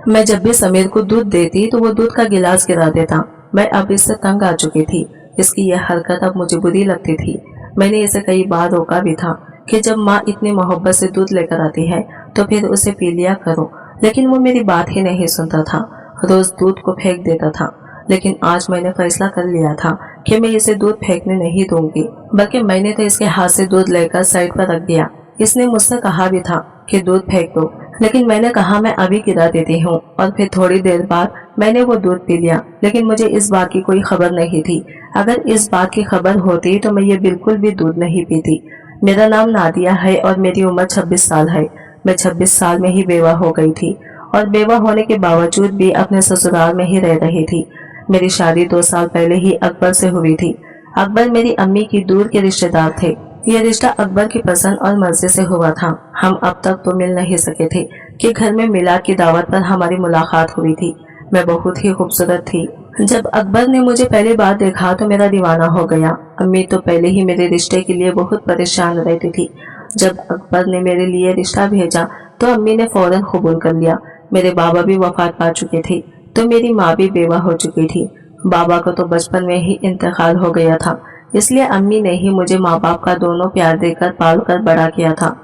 मैं जब भी समीर को दूध देती तो वो दूध का गिलास गिरा देता। मैं अब इससे तंग आ चुकी थी। इसकी यह हरकत अब मुझे बुरी लगती थी। मैंने इसे कई बार रोका भी था कि जब माँ इतनी मोहब्बत से दूध लेकर आती है तो फिर उसे पी लिया करो, लेकिन वो मेरी बात ही नहीं सुनता था। रोज दूध को फेंक देता था। लेकिन आज मैंने फैसला कर लिया था कि मैं इसे दूध फेंकने नहीं दूंगी, बल्कि मैंने तो इसके हाथ से दूध लेकर साइड पर रख दिया। इसने मुझसे कहा भी था कि दूध फेंक दो, लेकिन मैंने कहा मैं अभी गिरा देती हूँ, और फिर थोड़ी देर बाद मैंने वो दूध पी लिया। लेकिन मुझे इस बात की कोई खबर नहीं थी। अगर इस बात की खबर होती तो मैं ये बिल्कुल भी दूध नहीं पीती। मेरा नाम नादिया है और मेरी उम्र 26 साल है। मैं 26 साल में ही बेवा हो गई थी, और बेवा होने के बावजूद भी अपने ससुराल में ही रह रही थी। मेरी शादी 2 साल पहले ही अकबर से हुई थी। अकबर मेरी अम्मी की दूर के रिश्तेदार थे। यह रिश्ता अकबर की पसंद और मर्जी से हुआ था। हम अब तक तो मिल नहीं सके थे कि घर में मिलाद की दावत पर हमारी मुलाकात हुई थी। मैं बहुत ही खूबसूरत थी। जब अकबर ने मुझे पहली बार देखा तो मेरा दीवाना हो गया। अम्मी तो पहले ही मेरे रिश्ते के लिए बहुत परेशान रहती थी। जब अकबर ने मेरे लिए रिश्ता भेजा तो अम्मी ने फौरन कबूल कर लिया। मेरे बाबा भी वफात पा चुके थे, तो मेरी माँ भी बेवा हो चुकी थी। बाबा को तो बचपन में ही इंतकाल हो गया था, इसलिए अम्मी ने ही मुझे माँ बाप का दोनों प्यार देकर पाल कर बड़ा किया था।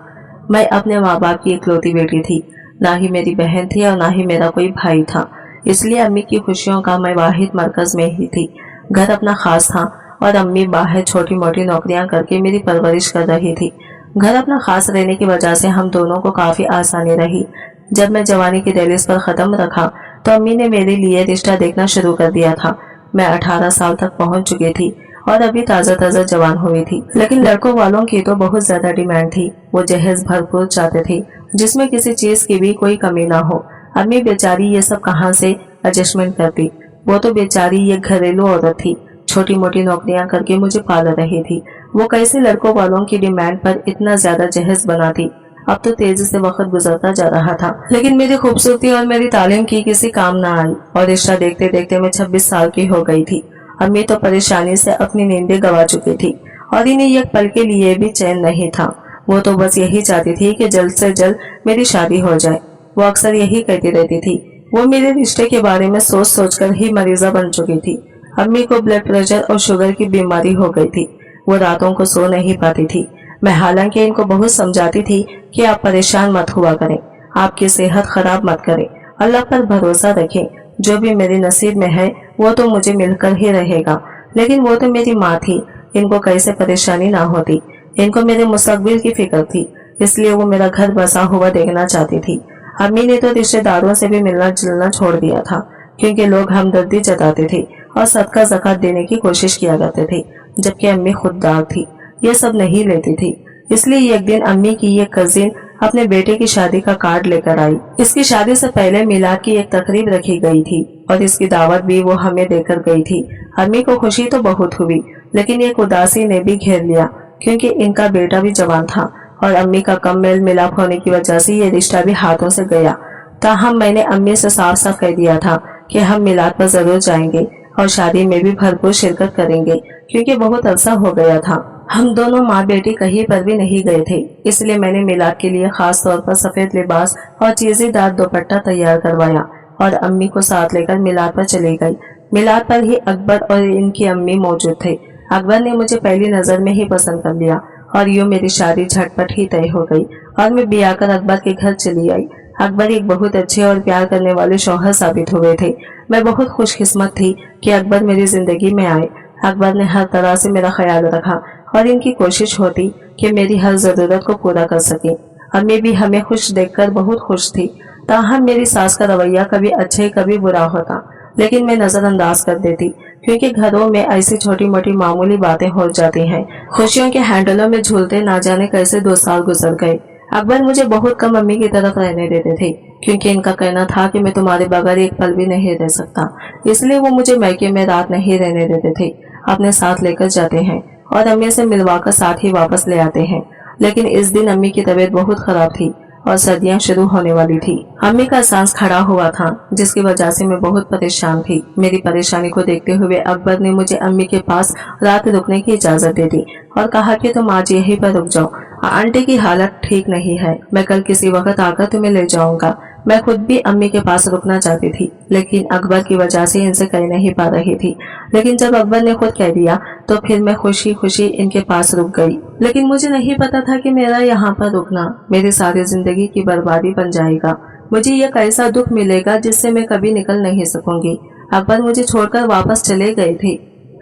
मैं अपने माँ बाप की इकलौती बेटी थी। ना ही मेरी बहन थी और ना ही मेरा कोई भाई था, इसलिए अम्मी की खुशियों का मैं वाहिद मरकज में ही थी। घर अपना खास था और अम्मी बाहर छोटी मोटी नौकरियां करके मेरी परवरिश कर रही थी। घर अपना खास रहने की वजह से हम दोनों को काफी आसानी रही। जब मैं जवानी की दहलीज पर कदम रखा तो अम्मी ने मेरे लिए रिश्ता देखना शुरू कर दिया था। मैं 18 साल तक पहुंच चुकी थी और अभी ताज़ा ताज़ा जवान हुई थी। लेकिन लड़कों वालों की तो बहुत ज्यादा डिमांड थी। वो जहेज भरपूर चाहते थे, जिसमें किसी चीज की भी कोई कमी ना हो। अम्मी बेचारी ये सब कहाँ से एडजस्टमेंट करती। वो तो बेचारी ये घरेलू औरत थी, छोटी मोटी नौकरियां करके मुझे पाल रही थी। वो कैसे लड़कों वालों की डिमांड पर इतना ज्यादा जहेज बनाती। अब तो तेजी से वक्त गुजरता जा रहा था, लेकिन मेरी खूबसूरती और मेरी तालीम की किसी काम न आई, और रिश्ता देखते देखते मैं 26 साल की हो गई थी। अम्मी तो परेशानी से अपनी नींदें गंवा चुकी थी, और इन्हें एक पल के लिए भी चैन नहीं था। वो तो बस यही चाहती थी कि जल्द से जल्द मेरी शादी हो जाए। वो अक्सर यही कहती रहती थी। वो मेरे रिश्ते के बारे में सोच सोच कर ही मरीजा बन चुकी थी। अम्मी को ब्लड प्रेशर और शुगर की बीमारी हो गई थी। वो रातों को सो नहीं पाती थी। मैं हालांकि इनको बहुत समझाती थी कि आप परेशान मत हुआ करें, आपकी सेहत खराब मत करें, अल्लाह पर भरोसा रखें, जो भी मेरे नसीब में है वो तो मुझे मिलकर ही रहेगा। लेकिन वो तो मेरी माँ थी, इनको कैसे परेशानी ना होती। इनको मेरे मुस्तकबिल की फिक्र थी, इसलिए वो मेरा घर बसा हुआ देखना चाहती थी। अम्मी ने तो रिश्तेदारों से भी मिलना जुलना छोड़ दिया था, क्योंकि लोग हमदर्दी जताते थे और सदका ज़कात देने की कोशिश किया करते थे, जबकि अम्मी खुददार थी, ये सब नहीं लेती थी। इसलिए एक दिन अम्मी की ये कजिन अपने बेटे की शादी का कार्ड लेकर आई। इसकी शादी से पहले मिलाद की एक तकरीब रखी गई थी और इसकी दावत भी वो हमें देकर गई थी। अम्मी को खुशी तो बहुत हुई, लेकिन एक उदासी ने भी घेर लिया, क्योंकि इनका बेटा भी जवान था और अम्मी का कम मेल मिलाप होने की वजह से ये रिश्ता भी हाथों से गया। ताहम मैंने अम्मी से साफ साफ कह दिया था कि हम मिलाद पर जरूर जाएंगे और शादी में भी भरपूर शिरकत करेंगे, क्योंकि बहुत अरसा हो गया था हम दोनों माँ बेटी कहीं पर भी नहीं गए थे। इसलिए मैंने मिलाद के लिए खास तौर पर सफेद लिबास और चीजेदार दुपट्टा तैयार करवाया और अम्मी को साथ लेकर मिलाद पर चली गई। मिलाद पर ही अकबर और इनकी अम्मी मौजूद थे। अकबर ने मुझे पहली नजर में ही पसंद कर लिया और यूँ मेरी शादी झटपट ही तय हो गई और मैं ब्याह कर अकबर के घर चली आई। अकबर एक बहुत अच्छे और प्यार करने वाले शौहर साबित हुए थे। मैं बहुत खुशकिस्मत थी कि अकबर मेरी जिंदगी में आए। अकबर ने हर तरह से मेरा ख्याल रखा और इनकी कोशिश होती कि मेरी हर जरूरत को पूरा कर सके। अम्मी भी हमें खुश देखकर बहुत खुश थी। ताहम मेरी सास का रवैया कभी अच्छे कभी बुरा होता, लेकिन मैं नजरअंदाज कर देती, क्योंकि घरों में ऐसी छोटी मोटी मामूली बातें हो जाती हैं। खुशियों के हैंडलों में झूलते ना जाने कैसे 2 साल गुजर गए। अकबर मुझे बहुत कम अम्मी की तरफ रहने देते थे, क्योंकि इनका कहना था कि मैं तुम्हारे बगैर एक पल भी नहीं रह सकता। इसलिए वो मुझे मैके में रात नहीं रहने देते थे, अपने साथ लेकर जाते हैं और अम्मी से मिलवाकर साथ ही वापस ले आते हैं। लेकिन इस दिन अम्मी की तबीयत बहुत खराब थी और सर्दियां शुरू होने वाली थी। अम्मी का सांस खड़ा हुआ था, जिसकी वजह से मैं बहुत परेशान थी। मेरी परेशानी को देखते हुए अकबर ने मुझे अम्मी के पास रात रुकने की इजाजत दे दी और कहा कि तुम आज यहीं पर रुक जाओ, आंटी की हालत ठीक नहीं है, मैं कल किसी वक्त आकर तुम्हें ले जाऊंगा। मैं खुद भी अम्मी के पास रुकना चाहती थी, लेकिन अकबर की वजह से इनसे कह नहीं पा रही थी। लेकिन जब अकबर ने खुद कह दिया तो फिर मैं खुशी खुशी इनके पास रुक गई। लेकिन मुझे नहीं पता था कि मेरा यहाँ पर रुकना मेरी सारी जिंदगी की बर्बादी बन जाएगा। मुझे यह कैसा दुख मिलेगा जिससे मैं कभी निकल नहीं सकूंगी। अकबर मुझे छोड़कर वापस चले गए थे।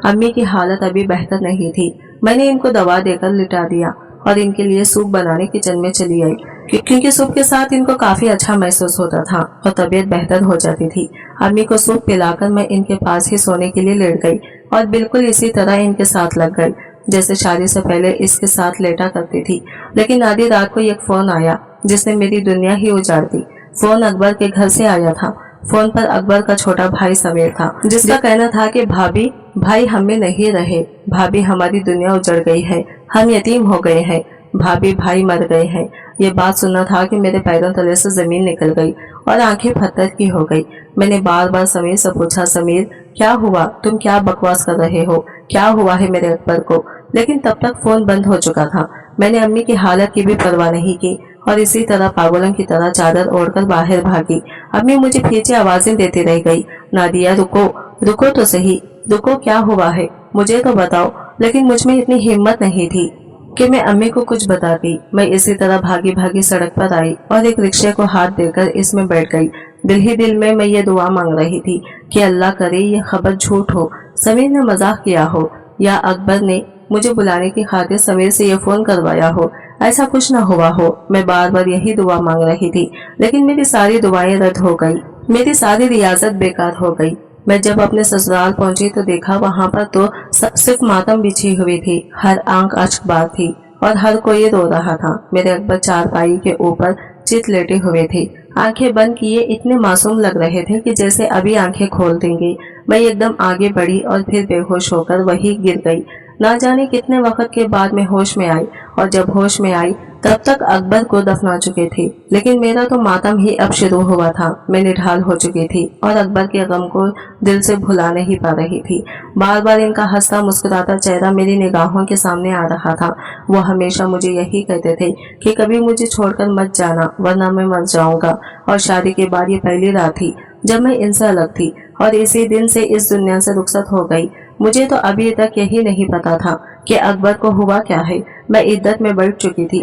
अम्मी की हालत अभी बेहतर नहीं थी। मैंने इनको दवा देकर लिटा दिया और इनके लिए सूप बनाने किचन में चली आई, क्योंकि सूप के साथ इनको काफी अच्छा महसूस होता था और तबीयत बेहतर हो जाती थी। अम्मी को सूप पिलाकर मैं इनके पास ही सोने के लिए लेट गई और बिल्कुल इसी तरह इनके साथ लग गई जैसे शादी से पहले इसके साथ लेटा करती थी। लेकिन आधी रात को एक फोन आया जिसने मेरी दुनिया ही उजाड़ दी। फोन अकबर के घर से आया था। फोन पर अकबर का छोटा भाई समीर था, जिसका कहना था कि भाई हम में नहीं रहे, भाभी हमारी दुनिया उजड़ गई है, हम यतीम हो गए हैं, भाई मर गए हैं। ये बात सुनना था कि मेरे पैरों तले से जमीन निकल गई और आंखें पत्थर की हो गई। मैंने बार बार समीर से पूछा, समीर क्या हुआ, तुम क्या बकवास कर रहे हो, क्या हुआ है मेरे अकबर को? लेकिन तब तक फोन बंद हो चुका था। मैंने अम्मी की हालत की भी परवाह नहीं की और इसी तरह पागलों की तरह चादर ओढ़कर बाहर भागी। अम्मी मुझे पीछे आवाजें देती रह गई, नादिया रुको तो सही, रुको, क्या हुआ है, मुझे तो बताओ। लेकिन मुझ में इतनी हिम्मत नहीं थी कि मैं अम्मी को कुछ बताती। मैं इसी तरह भागी भागी सड़क पर आई और एक रिक्शे को हाथ देकर इसमें बैठ गई। दिल ही दिल में मैं ये दुआ मांग रही थी कि अल्लाह करे ये खबर झूठ हो, समीर ने मजाक किया हो या अकबर ने मुझे बुलाने की खातिर समीर से ये फोन करवाया हो, ऐसा कुछ न हुआ हो। मैं बार बार यही दुआ मांग रही थी, लेकिन मेरी सारी दुआएं रद्द हो गई, मेरी सारी रियाजत बेकार हो गई। मैं जब अपने ससुराल पहुंची तो देखा वहां पर तो सिर्फ मातम बिछी हुई थी, हर आंख अश्कबार थी और हर कोई रो रहा था। मेरे अकबर चारपाई के ऊपर चित लेटे हुए थे, आंखें बंद किए इतने मासूम लग रहे थे कि जैसे अभी आंखें खोल देंगे। मैं एकदम आगे बढ़ी और फिर बेहोश होकर वही गिर गई। ना जाने कितने वक्त के बाद मैं होश में आई और जब होश में आई तब तक अकबर को दफना चुके थे। लेकिन मेरा तो मातम ही अब शुरू हुआ था। मैं निढाल हो चुकी थी और अकबर के गम को दिल से भुला नहीं पा रही थी। बार बार इनका हंसता मुस्कुराता चेहरा मेरी निगाहों के सामने आ रहा था। वो हमेशा मुझे यही कहते थे कि कभी मुझे छोड़कर मत जाना वरना मैं मर जाऊंगा। और शादी के बाद ये पहली रात थी जब मैं इनसे अलग थी और इसी दिन से इस दुनिया से रुखसत हो गई। मुझे तो अभी तक यही नहीं पता था कि अकबर को हुआ क्या है। मैं इद्दत में बैठ चुकी थी।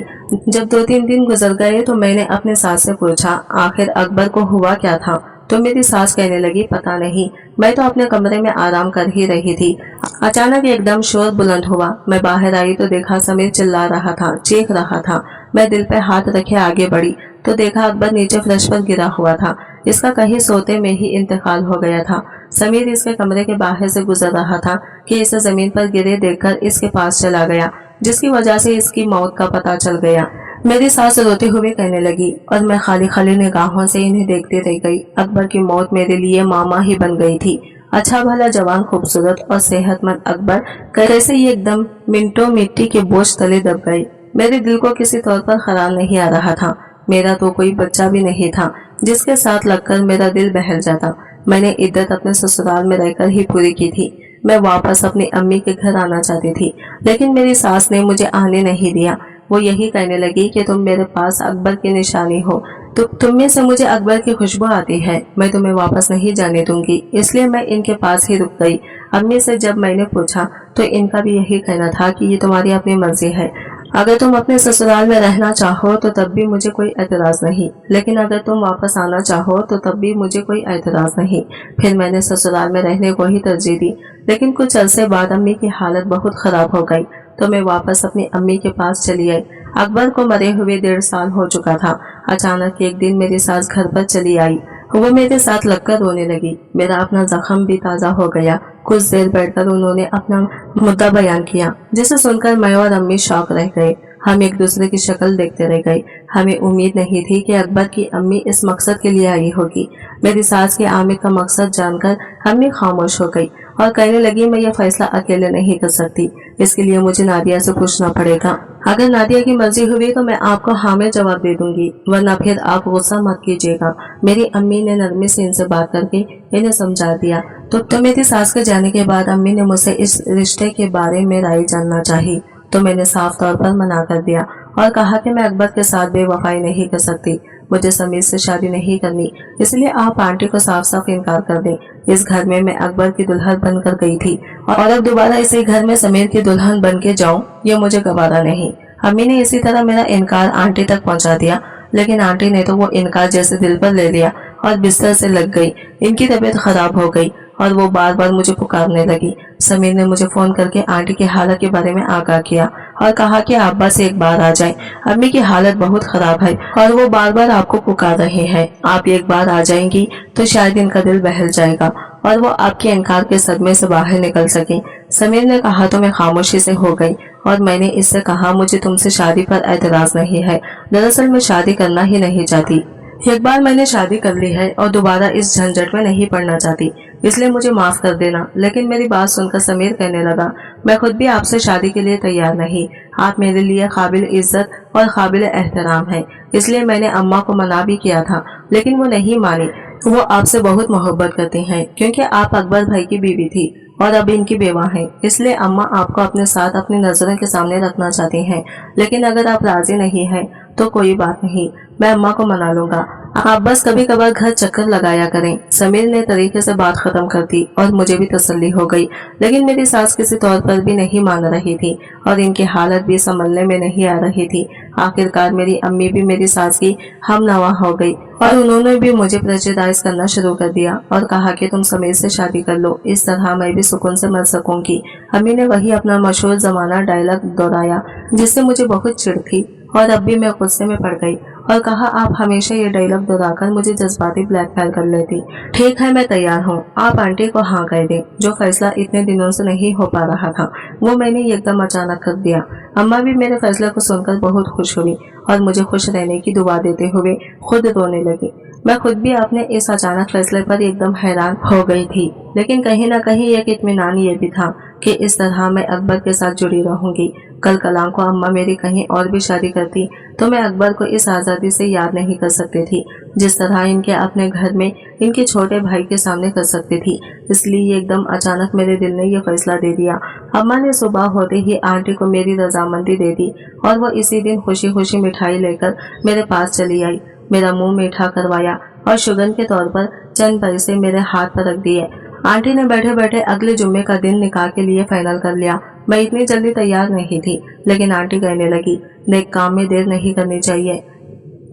जब 2-3 दिन गुजर गए तो मैंने अपने सास से पूछा, आखिर अकबर को हुआ क्या था? तो मेरी सास कहने लगी, पता नहीं, मैं तो अपने कमरे में आराम कर ही रही थी। अचानक एकदम शोर बुलंद हुआ। मैं बाहर आई तो देखा समीर चिल्ला रहा था, चीख रहा था। मैं दिल पे हाथ रखे आगे बढ़ी तो देखा अकबर नीचे फर्श पर गिरा हुआ था। इसका कहीं सोते में ही इंतकाल हो गया था। समीर इसके कमरे के बाहर से गुजर रहा था कि इसे जमीन पर गिरे देखकर इसके पास चला गया, जिसकी वजह से इसकी मौत का पता चल गया। मेरी सास रोते हुए कहने लगी और मैं खाली खाली निगाहों से इन्हें देखती रह गई। अकबर की मौत मेरे लिए मामा ही बन गई थी। अच्छा भला जवान खूबसूरत और सेहतमंद अकबर कैसे ये एकदम मिनटों मिट्टी के बोझ तले दब गए। मेरे दिल को किसी तौर पर ख्याल नहीं आ रहा था। मेरा तो कोई बच्चा भी नहीं था जिसके साथ लगकर मेरा दिल बहल जाता। मैंने इद्दत अपने ससुराल में रहकर ही पूरी की थी। मैं वापस अपनी अम्मी के घर आना चाहती थी, लेकिन मेरी सास ने मुझे आने नहीं दिया। वो यही कहने लगी कि तुम मेरे पास अकबर की निशानी हो, तो तुम में से मुझे अकबर की खुशबू आती है, मैं तुम्हें वापस नहीं जाने दूंगी। इसलिए मैं इनके पास ही रुक गई। अम्मी से जब मैंने पूछा तो इनका भी यही कहना था कि ये तुम्हारी अपनी मर्जी है। अगर तुम अपने ससुराल में रहना चाहो तो तब भी मुझे कोई एतराज नहीं, लेकिन अगर तुम वापस आना चाहो तो तब भी मुझे कोई एतराज नहीं। फिर मैंने ससुराल में रहने को ही तरजीह दी। लेकिन कुछ अरसे बाद अम्मी की हालत बहुत खराब हो गई तो मैं वापस अपनी अम्मी के पास चली आई। अकबर को मरे हुए 1.5 साल हो चुका था। अचानक एक दिन मेरी सास घर पर चली आई। वो मेरे साथ लगकर रोने लगी। मेरा अपना जख्म भी ताज़ा हो गया। कुछ देर बैठकर उन्होंने अपना मुद्दा बयान किया, जिसे सुनकर मैं और अम्मी शौक रह गए। हम एक दूसरे की शक्ल देखते रह गए। हमें उम्मीद नहीं थी कि अकबर की अम्मी इस मकसद के लिए आई होगी। मेरी सास के आने का मकसद जानकर अम्मी खामोश हो गई और कहने लगी, मैं यह फैसला अकेले नहीं कर सकती, इसके लिए मुझे नादिया से पूछना पड़ेगा। अगर नादिया की मर्जी हुई तो मैं आपको हाँ में जवाब दे दूंगी, वरना फिर आप गुस्सा मत कीजिएगा। मेरी अम्मी ने नरमी से इनसे बात करके इन्हें समझा दिया। तो मेरी सास के जाने के बाद अम्मी ने मुझसे इस रिश्ते के बारे में राय जानना चाहिए, तो मैंने साफ तौर पर मना कर दिया और कहा कि मैं अकबर के साथ बेवफाई नहीं कर सकती। मुझे समीर से शादी नहीं करनी, इसलिए आप आंटी को साफ साफ इनकार कर दें। इस घर में मैं अकबर की दुल्हन बनकर गई थी और अब दोबारा इसी घर में समीर की दुल्हन बन के जाऊं, ये मुझे गवारा नहीं। अम्मी ने इसी तरह मेरा इनकार आंटी तक पहुंचा दिया, लेकिन आंटी ने तो वो इनकार जैसे दिल पर ले लिया और बिस्तर से लग गई। इनकी तबीयत खराब हो गई और वो बार बार मुझे पुकारने लगी। समीर ने मुझे फोन करके आंटी की हालत के बारे में आगाह किया और कहा कि अब्बा से एक बार आ जाएं। अम्मी की हालत बहुत खराब है और वो बार बार आपको पुकार रहे हैं। आप एक बार आ जाएंगी तो शायद इनका दिल बहल जाएगा और वो आपके इनकार के सदमे से बाहर निकल सके। समीर ने कहा तो मैं खामोशी से हो गई और मैंने इससे कहा, मुझे तुमसे शादी पर एतराज नहीं है, दरअसल मैं शादी करना ही नहीं चाहती। एक बार मैंने शादी कर ली है और दोबारा इस झंझट में नहीं पड़ना चाहती, इसलिए मुझे माफ कर देना। लेकिन मेरी बात सुनकर समीर कहने लगा, मैं खुद भी आपसे शादी के लिए तैयार नहीं। आप मेरे लिए काबिल इज्जत और काबिल एहतराम हैं, इसलिए मैंने अम्मा को मना भी किया था, लेकिन वो नहीं मानी। वो आपसे बहुत मोहब्बत करती हैं क्योंकि आप अकबर भाई की बीवी थी और अब इनकी बेवा हैं, इसलिए अम्मा आपको अपने साथ अपनी नजरों के सामने रखना चाहती हैं। लेकिन अगर आप राजी नहीं हैं तो कोई बात नहीं, मैं अम्मा को मना लूंगा। आप बस कभी कभार घर चक्कर लगाया करें। समीर ने तरीके से बात खत्म कर दी और मुझे भी तसल्ली हो गई। लेकिन मेरी सास किसी तौर पर भी नहीं मान रही थी और इनकी हालत भी संभलने में नहीं आ रही थी। आखिरकार मेरी अम्मी भी मेरी सास की हमनवा हो गई और उन्होंने भी मुझे प्रेशराइज करना शुरू कर दिया और कहा कि तुम समीर से शादी कर लो, इस तरह मैं भी सुकून से मर सकूंगी। अम्मी ने वही अपना मशहूर जमाना डायलॉग दोहराया जिससे मुझे बहुत चिढ़ थी और अब भी मैं गुस्से में पड़ गई और कहा, आप हमेशा ये डायलॉग दोहराकर मुझे जज्बाती ब्लैकमेल कर लेती। ठीक है, मैं तैयार हूँ, आप आंटी को हाँ कह दें। जो फैसला इतने दिनों से नहीं हो पा रहा था वो मैंने एकदम अचानक कर दिया। अम्मा भी मेरे फैसले को सुनकर बहुत खुश हुई और मुझे खुश रहने की दुआ देते हुए खुद रोने लगी। मैं खुद भी अपने इस अचानक फैसले पर एकदम हैरान हो गई थी, लेकिन कहीं न कहीं एक इत्मीनान ये भी था कि इस तरह मैं अकबर के साथ जुड़ी रहूंगी। कल कलाम को अम्मा मेरी कहीं और भी शादी करती तो मैं अकबर को इस आज़ादी से याद नहीं कर सकती थी जिस तरह इनके अपने घर में इनके छोटे भाई के सामने कर सकती थी। इसलिए एकदम अचानक मेरे दिल ने यह फैसला दे दिया। अम्मा ने सुबह होते ही आंटी को मेरी रजामंदी दे दी और वो इसी दिन खुशी खुशी मिठाई लेकर मेरे पास चली आई। मेरा मुंह मीठा करवाया और शुगन के तौर पर चंद पैसे मेरे हाथ पर रख दिए। आंटी ने बैठे बैठे अगले जुम्मे का दिन निकाह के लिए फाइनल कर लिया। मैं इतनी जल्दी तैयार नहीं थी, लेकिन आंटी कहने लगी, नेक काम में देर नहीं करनी चाहिए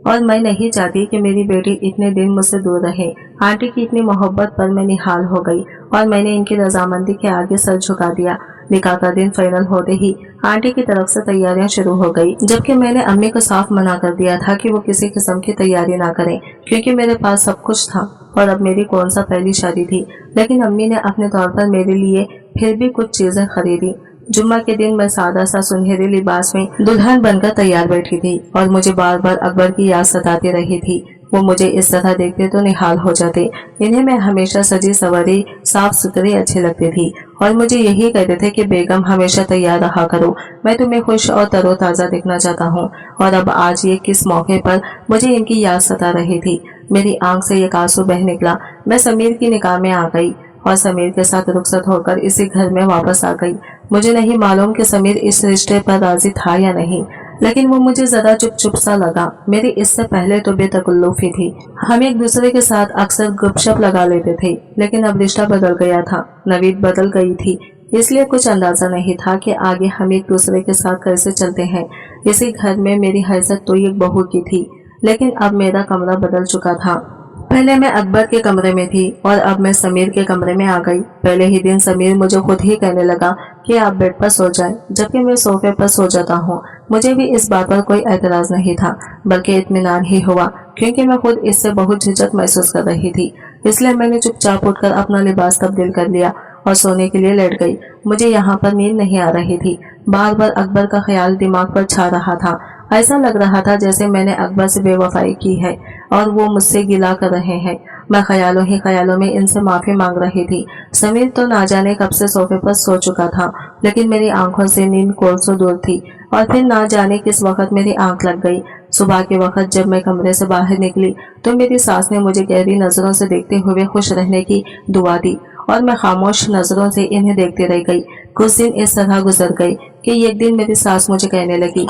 और मैं नहीं चाहती कि मेरी बेटी इतने दिन मुझसे दूर रहे। आंटी की इतनी मोहब्बत पर मैं निहाल हो गई और मैंने इनकी रजामंदी के आगे सर झुका दिया। निकाह का दिन फाइनल होते ही आंटी की तरफ से तैयारियां शुरू हो गई, जबकि मैंने अम्मी को साफ मना कर दिया था कि वो किसी किस्म की तैयारी ना करें क्योंकि मेरे पास सब कुछ था और अब मेरी कौन सा पहली शादी थी। लेकिन अम्मी ने अपने तौर पर मेरे लिए फिर भी कुछ चीजें खरीदी। जुम्मा के दिन मैं सादा सा सुनहरे लिबास में दुल्हन बनकर तैयार बैठी थी और मुझे बार बार अकबर की याद सताती रही थी। वो मुझे इस तरह देखते तो निहाल हो जाते। इन्हें मैं हमेशा सजी सवरी साफ सुथरी अच्छी लगती थी और मुझे यही कहते थे कि बेगम हमेशा तैयार रहा करो, मैं तुम्हें खुश और तरोताजा दिखना चाहता हूँ। और अब आज ये किस मौके पर मुझे इनकी याद सता रही थी। मेरी आंख से एक आंसू बह निकला। मैं समीर की निकाह में आ गई और समीर के साथ रुखसत होकर इसी घर में वापस आ गई। मुझे नहीं मालूम कि समीर इस रिश्ते पर राजी था या नहीं, लेकिन वो मुझे जरा चुप चुप सा लगा। मेरी इससे पहले तो बेतकल्लुफी थी। हम एक दूसरे के साथ अक्सर गपशप लगा लेते थे, लेकिन अब रिश्ता बदल गया था। नवीद बदल गई थी, इसलिए कुछ अंदाजा नहीं था कि आगे हम एक दूसरे के साथ कैसे चलते हैं। इसी घर में मेरी हैसियत तो एक बहू की थी, लेकिन अब मेरा कमरा बदल चुका था। पहले मैं अकबर के कमरे में थी और अब मैं समीर के कमरे में आ गई। पहले ही दिन समीर मुझे खुद ही कहने लगा कि आप बेड पर सो जाएं, जबकि मैं सोफे पर सो जाता हूँ। मुझे भी इस बात पर कोई एतराज नहीं था, बल्कि इत्मीनान ही हुआ क्योंकि मैं खुद इससे बहुत झिझक महसूस कर रही थी। इसलिए मैंने चुपचाप उठकर अपना लिबास तब्दील कर लिया और सोने के लिए लेट गई। मुझे यहाँ पर नींद नहीं आ रही थी। बार बार अकबर का ख्याल दिमाग पर छा रहा था। ऐसा लग रहा था जैसे मैंने अकबर से बेवफाई की है और वो मुझसे गिला कर रहे हैं। मैं ख्यालों ही ख्यालों में इनसे माफी मांग रही थी। समीर तो ना जाने कब से सोफे पर सो चुका था, लेकिन मेरी आंखों से नींद कोसों दूर थी और फिर ना जाने किस वक्त मेरी आंख लग गई। सुबह के वक्त जब मैं कमरे से बाहर निकली तो मेरी सास ने मुझे गहरी नजरों से देखते हुए खुश रहने की दुआ दी और मैं खामोश नजरों से इन्हें देखती रह गई। कुछ दिन इस तरह गुजर गए कि एक दिन मेरी सास मुझे कहने लगी,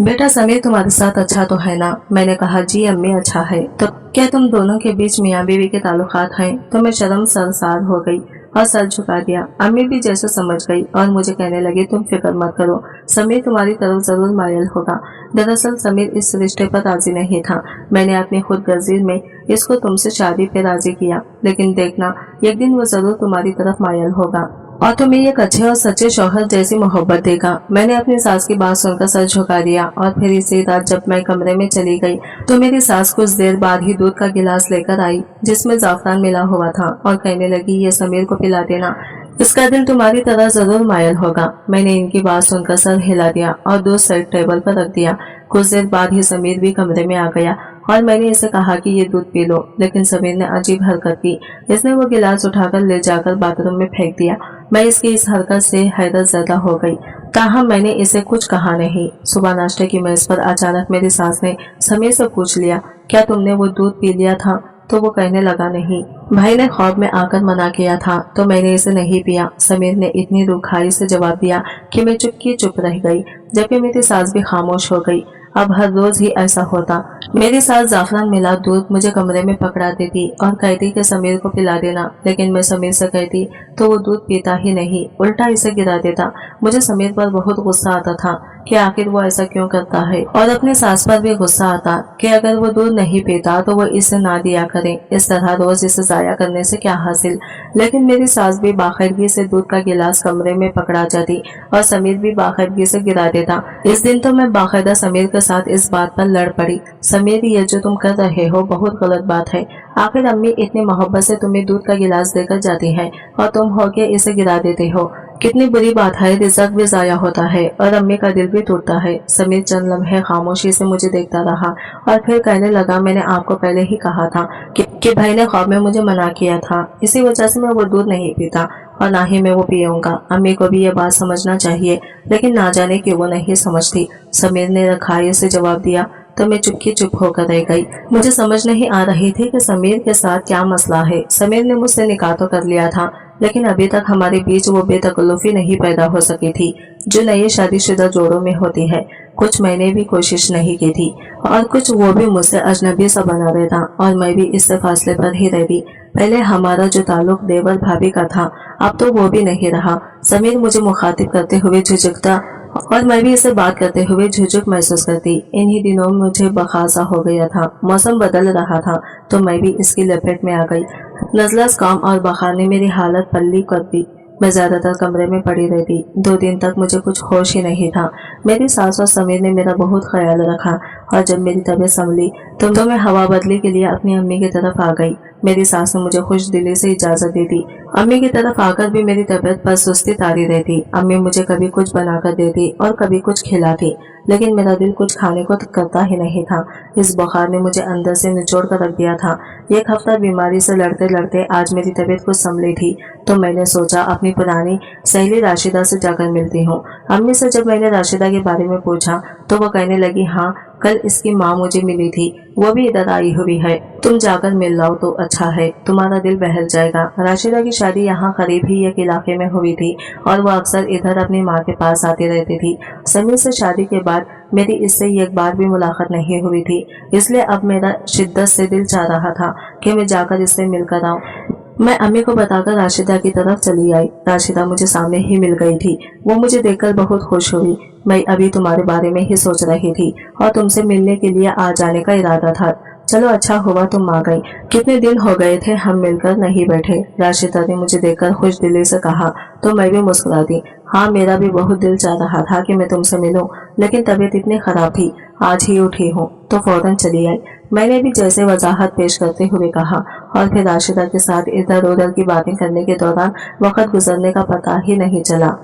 बेटा समीर तुम्हारे साथ अच्छा तो है ना? मैंने कहा जी अम्मी अच्छा है। तो क्या तुम दोनों के बीच मियाँ बीवी के ताल्लुकात हैं? तो मैं शर्म सरसार हो गई और सर झुका दिया। अम्मी भी जैसे समझ गई और मुझे कहने लगी, तुम फिक्र मत करो, समीर तुम्हारी तरफ जरूर मायल होगा। दरअसल समीर इस रिश्ते पर राजी नहीं था। मैंने अपनी खुद गर्जी में इसको तुमसे शादी पे राजी किया, लेकिन देखना एक दिन वो जरूर तुम्हारी तरफ मायल होगा और तुम्हें एक अच्छे और सच्चे शौहर जैसी मोहब्बत देगा। मैंने अपनी सास की बात सुनकर सर झुका दिया और फिर इसी रात जब मैं कमरे में चली गई तो मेरी सास कुछ देर बाद ही दूध का गिलास लेकर आई जिसमें जाफरान मिला हुआ था और कहने लगी, ये समीर को पिला देना, इसका दिल तुम्हारी तरह जरूर मायल होगा। मैंने इनकी बात सुनकर सर हिला दिया और दूध साइड टेबल पर रख दिया। कुछ देर बाद ही समीर भी कमरे में आ गया और मैंने इसे कहा कि ये दूध पी लो, लेकिन समीर ने अजीब हरकत की। इसने वो गिलास उठाकर ले जाकर बाथरूम में फेंक दिया। मैं इसकी इस हरकत से हैरत ज़दा हो गई, ताहम मैंने इसे कुछ कहा नहीं। सुबह नाश्ते की मेज पर अचानक मेरी सास ने समीर से पूछ लिया, क्या तुमने वो दूध पी लिया था? तो वो कहने लगा, नहीं, भाई ने ख्वाब में आकर मना किया था तो मैंने इसे नहीं पिया। समीर ने इतनी रुखाई से जवाब दिया कि मैं चुप की चुप रह गई, जबकि मेरी सास भी खामोश हो गई। अब हर रोज ही ऐसा होता। मेरी सास जाफरान मिला दूध मुझे कमरे में पकड़ा देती और कहती कि समीर को पिला देना, लेकिन मैं समीर से कहती तो वो दूध पीता ही नहीं, उल्टा इसे गिरा देता। मुझे समीर पर बहुत गुस्सा आता था कि आखिर वो ऐसा क्यों करता है, और अपने सास पर भी गुस्सा आता कि अगर वो दूध नहीं पीता तो वो इसे ना दिया करे। इस तरह रोज इसे जाया करने से क्या हासिल। लेकिन मेरी सास भी बाकायदगी से दूध का गिलास कमरे में पकड़ा जाती और समीर भी बाकायदगी से गिरा देता। इस दिन तो मैं बाकायदा समीर के साथ इस बात पर लड़ पड़ी, समीर ये जो तुम कर रहे हो बहुत गलत बात है। आखिर अम्मी इतनी मोहब्बत से तुम्हें दूध का गिलास देकर जाती है और तुम होके इसे गिरा देते हो, कितनी बुरी बात है। रिज़्क़ भी जाया होता है और अम्मी का दिल भी टूटता है। समीर चंद लम्हे खामोशी से मुझे देखता रहा और फिर कहने लगा, मैंने आपको पहले ही कहा था कि भाई ने ख्वाब में मुझे मना किया था, इसी वजह से मैं वो दूध नहीं पीता और ना ही मैं वो पीऊंगा। अम्मी को भी ये बात समझना चाहिए, लेकिन ना जाने क्यों वो नहीं समझती। समीर ने रखाई से जवाब दिया तो मैं चुप होकर रह गई। मुझे समझ नहीं आ रही थी कि समीर के साथ क्या मसला है। समीर ने मुझसे निकाह तो कर लिया था, लेकिन अभी तक हमारे बीच वो बेतकल्लुफी नहीं पैदा हो सकी थी जो नए शादीशुदा जोड़ों में होती है। कुछ मैंने भी कोशिश नहीं की थी और कुछ वो भी मुझसे अजनबी सा बना रहता और मैं भी इससे फासले पर ही रहती। पहले हमारा जो ताल्लुक देवर भाभी का था, अब तो वो भी नहीं रहा। समीर मुझे मुखातिब करते हुए झिझकता और मैं भी इससे बात करते हुए झुझुक महसूस करती। इन्हीं दिनों मुझे बखासा हो गया था, मौसम बदल रहा था तो मैं भी इसकी लपेट में आ गई। नज़ला जुकाम और बुखार ने मेरी हालत पल्ली कर दी। मैं ज्यादातर कमरे में पड़ी रहती। 2 दिन तक मुझे कुछ होश ही नहीं था। मेरी सास और समीर ने मेरा बहुत ख्याल रखा और जब मेरी तबीयत संभली तो मैं हवा बदली के लिए अपनी अम्मी की तरफ आ गई। मेरी सास ने मुझे खुश दिली से इजाजत दे दी। अम्मी की तरफ आकर भी मेरी तबीयत पर सुस्ती तारी रहती। अम्मी मुझे कभी कुछ बनाकर देती और कभी कुछ खिलाती, लेकिन मेरा दिल कुछ खाने को करता ही नहीं था। इस बुखार ने मुझे अंदर से निचोड़ कर रख दिया था। 1 हफ्ता बीमारी से लड़ते लड़ते आज मेरी तबीयत कुछ संभली थी तो मैंने सोचा अपनी पुरानी सहेली राशिदा से जाकर मिलती हूँ। अम्मी से जब मैंने राशिदा के बारे में पूछा तो वो कहने लगी, हाँ कल इसकी माँ मुझे मिली थी, वो भी इधर आई हुई है, तुम जाकर मिल लाओ तो अच्छा है, तुम्हारा दिल बहल जाएगा। राशिदा की शादी यहाँ करीब ही एक इलाके में हुई थी और वो अक्सर इधर अपनी माँ के पास आती रहती थी। समीर से शादी के बाद मेरी इससे एक बार भी मुलाकात नहीं हुई थी, इसलिए अब मेरा शिद्दत से दिल चाह रहा था कि मैं जाकर इससे मिलकर आऊँ। मैं अम्मी को बताकर राशिदा की तरफ चली आई। राशिदा मुझे सामने ही मिल गई थी। वो मुझे देखकर बहुत खुश हुई। मैं अभी तुम्हारे बारे में ही सोच रही थी और तुमसे मिलने के लिए आ जाने का इरादा था। चलो अच्छा हुआ तुम आ गई, कितने दिन हो गए थे हम मिलकर नहीं बैठे। राशिदा ने मुझे देखकर खुश दिली से कहा तो मैं भी मुस्कुरा दी। हाँ मेरा भी बहुत दिल चाह रहा था कि मैं तुमसे मिलूं, लेकिन तबीयत इतनी खराब थी, आज ही उठी हूँ तो फौरन चली आई। मैंने भी जैसे वजाहत पेश करते हुए कहा और फिर राशिदा के साथ इधर उधर की बातें करने के दौरान वक्त गुजरने का पता ही नहीं चला।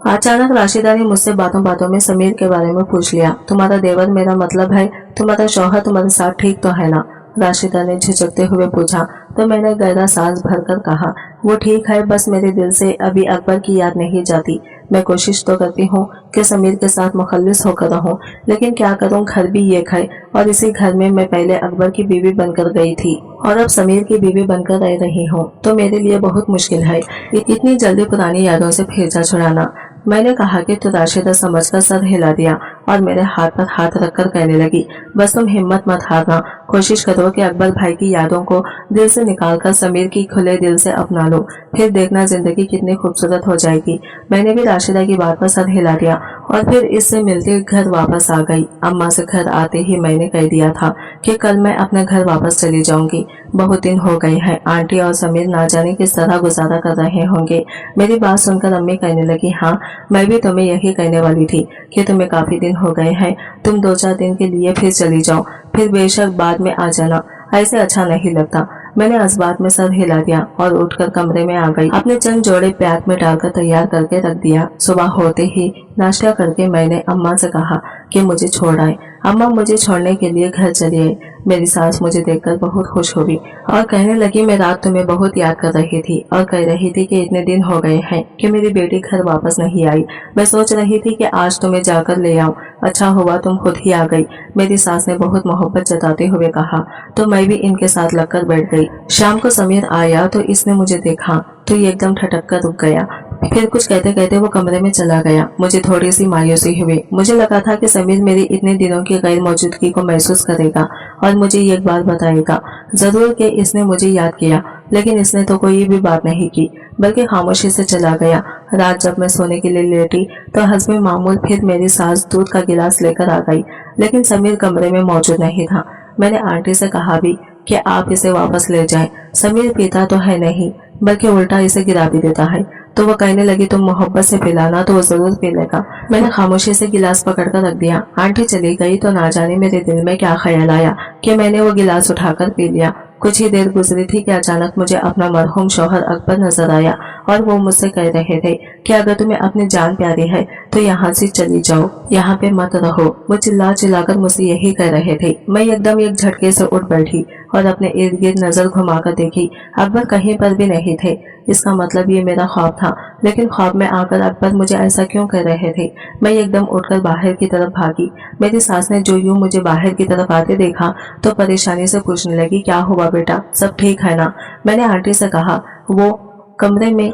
अचानक राशिदा ने मुझसे बातों बातों में समीर के बारे में पूछ लिया। तुम्हारा देवर मेरा मतलब है तुम्हारा शौहर तुम्हारे साथ ठीक तो है ना? राशिदा ने झिझकते हुए पूछा तो मैंने गहरा सांस भरकर कहा, वो ठीक है, बस मेरे दिल से अभी अकबर की याद नहीं जाती। मैं कोशिश तो करती हूँ कि समीर के साथ मुखल्लिस होकर रहूं, लेकिन क्या करूँ, घर भी ये है और इसी घर में मैं पहले अकबर की बीवी बनकर गई थी और अब समीर की बीवी बनकर रह रही हूँ, तो मेरे लिए बहुत मुश्किल है इतनी जल्दी पुरानी यादों से भेजा छुड़ाना। मैंने कहा कि तू राशिदा समझकर सर हिला दिया और मेरे हाथ पर हाथ रखकर कहने लगी, बस तुम हिम्मत मत हारना, कोशिश करो कि अकबर भाई की यादों को दिल से निकालकर समीर की खुले दिल से अपना लो, फिर देखना जिंदगी कितनी खूबसूरत हो जाएगी। मैंने भी राशिदा की बात पर सर हिला दिया और फिर इससे मिलते घर वापस आ गई। अम्मा से घर आते ही मैंने कह दिया था कि कल मैं अपने घर वापस चली जाऊंगी। बहुत दिन हो गए हैं, आंटी और समीर ना जाने किस तरह गुजारा कर रहे होंगे। मेरी बात सुनकर अम्मी कहने लगी, हाँ मैं भी तुम्हें यही कहने वाली थी कि तुम्हें काफी दिन हो गए हैं, तुम 2-4 दिन के लिए फिर चली जाओ, फिर बेशक बाद में आ जाना, ऐसे अच्छा नहीं लगता। मैंने इस बात में सर हिला दिया और उठकर कमरे में आ गई। अपने चंद जोड़े बैग में डालकर तैयार करके रख दिया। सुबह होते ही नाश्ता करके मैंने अम्मा से कहा कि मुझे छोड़ आए। अम्मा मुझे छोड़ने के लिए घर चली आई। मेरी सास मुझे देखकर बहुत खुश हुई और कहने लगी, मैं रात तुम्हें बहुत याद कर रही थी और कह रही थी कि इतने दिन हो गए हैं कि मेरी बेटी घर वापस नहीं आई। मैं सोच रही थी कि आज तुम्हें जाकर ले आऊं, अच्छा हुआ तुम खुद ही आ गई। मेरी सास ने बहुत मोहब्बत जताते हुए कहा, तो मैं भी इनके साथ लगकर बैठ गई। शाम को समीर आया तो इसने मुझे देखा तो ये एकदम ठटक कर रुक गया, फिर कुछ कहते कहते वो कमरे में चला गया। मुझे थोड़ी सी मायूसी हुई। मुझे लगा था कि समीर मेरी इतने दिनों की गैर मौजूदगी को महसूस करेगा और मुझे ये बात बताएगा जरूर कि इसने मुझे याद किया, लेकिन इसने तो कोई भी बात नहीं की, बल्कि खामोशी से चला गया। रात जब मैं सोने के लिए लेटी तो हस्बे मामूल फिर मेरी सास दूध का गिलास लेकर आ गई, लेकिन समीर कमरे में मौजूद नहीं था। मैंने आंटी से कहा भी कि आप इसे वापस ले जाएं। समीर पीता तो है नहीं, बल्कि उल्टा इसे गिरा भी देता है। तो वो कहने लगी, तुम मोहब्बत से पिलाना तो वो जरूर पी लेगा। मैंने खामोशी से गिलास पकड़कर रख दिया। आंटी चली गई तो ना जाने मेरे दिल में क्या ख्याल आया कि मैंने वो गिलास उठाकर पी लिया। कुछ ही देर गुजरी थी कि अचानक मुझे अपना मरहूम शौहर अकबर नजर आया और वो मुझसे कह रहे थे कि अगर तुम्हें अपनी जान प्यारी है तो यहाँ से चली जाओ, यहाँ पे मत रहो। वो चिल्ला चिल्लाकर मुझसे यही कह रहे थे। मैं एकदम एक झटके से उठ बैठी और अपने इर्द गिर्द नजर घुमाकर देखी, अकबर कहीं पर भी नहीं थे। इसका मतलब ये मेरा ख्वाब था, लेकिन ख्वाब में आकर अकबर मुझे ऐसा क्यों कह रहे थे। मैं एकदम उठकर बाहर की तरफ भागी। मेरी सास ने जो यूं मुझे बाहर की तरफ आते देखा तो परेशानी से पूछने लगी, क्या हुआ बेटा, सब ठीक है ना? मैंने आंटी से कहा, वो कमरे में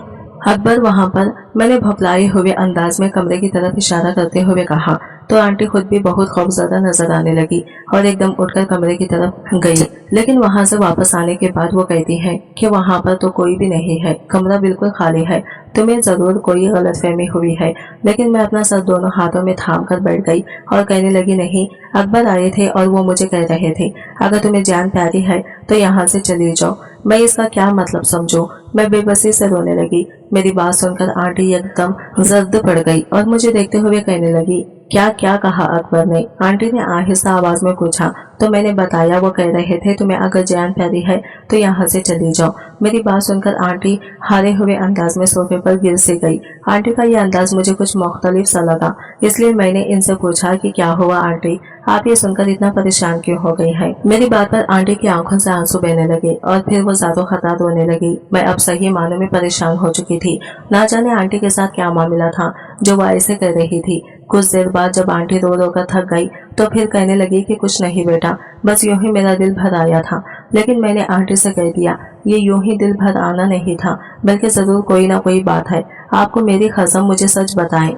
अकबर वहां पर। मैंने भपलाए हुए अंदाज में कमरे की तरफ इशारा करते हुए कहा तो आंटी खुद भी बहुत खौफजदा नजर आने लगी और एकदम उठकर कमरे की तरफ गई। लेकिन वहां से वापस आने के बाद वो कहती है कि वहां पर तो कोई भी नहीं है, कमरा बिल्कुल खाली है, तुम्हें जरूर कोई गलतफहमी हुई है। लेकिन मैं अपना सर दोनों हाथों में थाम कर बैठ गई और कहने लगी, नहीं, अकबर आए थे और वो मुझे कह रहे थे अगर तुम्हें जान प्यारी है तो यहाँ से चली जाओ। मैं इसका क्या मतलब समझूं? मैं बेबसी से रोने लगी। मेरी बात सुनकर आंटी एकदम जर्द पड़ गई और मुझे देखते हुए कहने लगी, क्या क्या कहा अकबर ने? आंटी ने आहिस्ता आवाज में पूछा तो मैंने बताया, वो कह रहे थे तुम्हें अगर जान प्यारी है तो यहाँ से चली जाओ। मेरी बात सुनकर आंटी हारे हुए अंदाज में सोफे पर गिर सी गई। आंटी का यह अंदाज मुझे कुछ मुख्तलिफ सा लगा, इसलिए मैंने इनसे पूछा कि क्या हुआ आंटी, आप ये सुनकर इतना परेशान क्यों हो गई हैं? मेरी बात पर आंटी की आंखों से आंसू बहने लगे और फिर वो ज़ादो खता रोने लगी। मैं अब सही मानों में परेशान हो चुकी थी। ना जाने आंटी के साथ क्या मामला था जो वो ऐसे कर रही थी। कुछ देर बाद जब आंटी रो रो कर थक गई तो फिर कहने लगी कि कुछ नहीं बेटा, बस यूं ही मेरा दिल भर आया था। लेकिन मैंने आंटी से कह दिया, ये यूं ही दिल भर आना नहीं था, बल्कि जरूर कोई ना कोई बात है। आपको मेरी कसम, मुझे सच बताएं,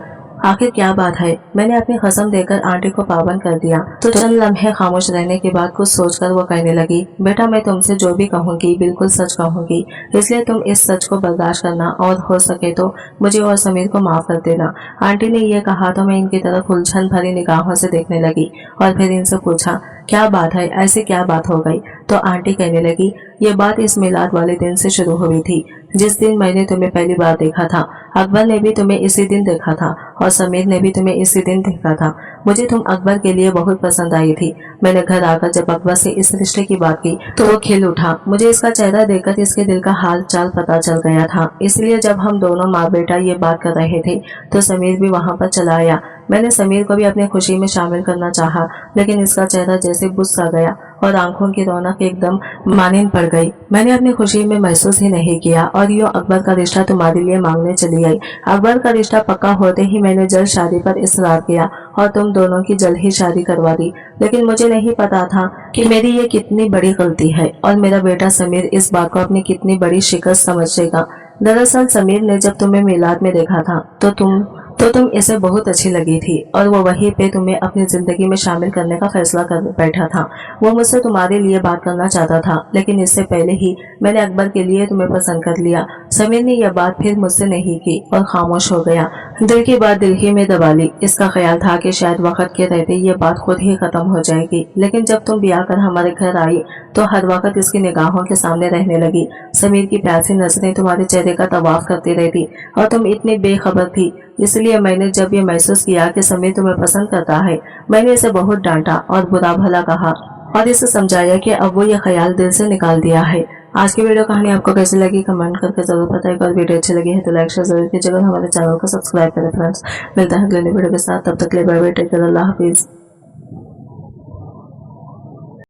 आखिर क्या बात है? मैंने अपनी कसम देकर आंटी को पाबंद कर दिया। तो चंद लम्हे खामोश रहने के बाद कुछ सोचकर वो कहने लगी, बेटा मैं तुमसे जो भी कहूंगी बिल्कुल सच कहूंगी, इसलिए तुम इस सच को बर्दाश्त करना और हो सके तो मुझे और समीर को माफ कर देना। आंटी ने यह कहा तो मैं इनकी तरफ उलझन भरी निगाहों से देखने लगी और फिर इनसे पूछा, क्या बात है, ऐसी क्या बात हो गई? तो आंटी कहने लगी, ये बात इस मिलाद वाले दिन से शुरू हुई थी जिस दिन मैंने तुम्हें पहली बार देखा था। अकबर ने भी तुम्हें इसी दिन देखा था और समीर ने भी तुम्हें इसी दिन देखा था। मुझे तुम अकबर के लिए बहुत पसंद आई थी। मैंने घर आकर जब अकबर से इस रिश्ते की बात की तो वो खिल उठा। मुझे इसका चेहरा देखकर इसके दिल का हाल चाल पता चल गया था। इसलिए जब हम दोनों माँ बेटा ये बात कर रहे थे तो समीर भी वहाँ पर चला आया। मैंने समीर को भी अपनी खुशी में शामिल करना चाहा, लेकिन इसका चेहरा जैसे बुझ सा गया और आंखों की रौनक एकदम मानिन पड़ गई। मैंने अपनी खुशी में महसूस ही नहीं किया और यूं अकबर का रिश्ता तुम्हारे लिए मांगने चली आई। अकबर का रिश्ता पक्का होते ही मैंने जल्द शादी पर इसरार किया और तुम दोनों की जल्द ही शादी करवा दी। लेकिन मुझे नहीं पता था कि मेरी ये कितनी बड़ी गलती है और मेरा बेटा समीर इस बात को अपनी कितनी बड़ी शिकस्त समझेगा। दरअसल समीर ने जब तुम्हें मिलाद में देखा था तो तुम इसे बहुत अच्छी लगी थी और वो वहीं पे तुम्हें अपनी जिंदगी में शामिल करने का फैसला कर बैठा था। वो मुझसे तुम्हारे लिए बात करना चाहता था, लेकिन इससे पहले ही मैंने अकबर के लिए तुम्हें पसंद कर लिया। समीर ने यह बात फिर मुझसे नहीं की और खामोश हो गया। दिल की बात दिल ही में दबा ली। इसका ख्याल था कि शायद वक्त के रहते ये बात खुद ही खत्म हो जाएगी, लेकिन जब तुम ब्याह कर हमारे घर आई तो हर वक्त इसकी निगाहों के सामने रहने लगी। समीर की प्यासी नजरें तुम्हारे चेहरे का तवाफ करती रहती और तुम इतनी बेखबर थी। इसलिए मैंने जब ये महसूस किया कि समीर तुम्हें पसंद करता है, मैंने इसे बहुत डांटा और बुरा भला कहा और इसे समझाया कि अब वो ये ख्याल दिल से निकाल दिया है। आज की वीडियो कहानी आपको कैसी लगी कमेंट करके जरूर बताइएगा और वीडियो अच्छी लगी है तो लाइक शेयर जरूर कीजिएगा, हमारे चैनल को सब्सक्राइब करें फ्रेंड्स। मिलता है अगले वीडियो के साथ, तब तक के लिए बाय बाय, टेक केयर, अल्लाह हाफिज।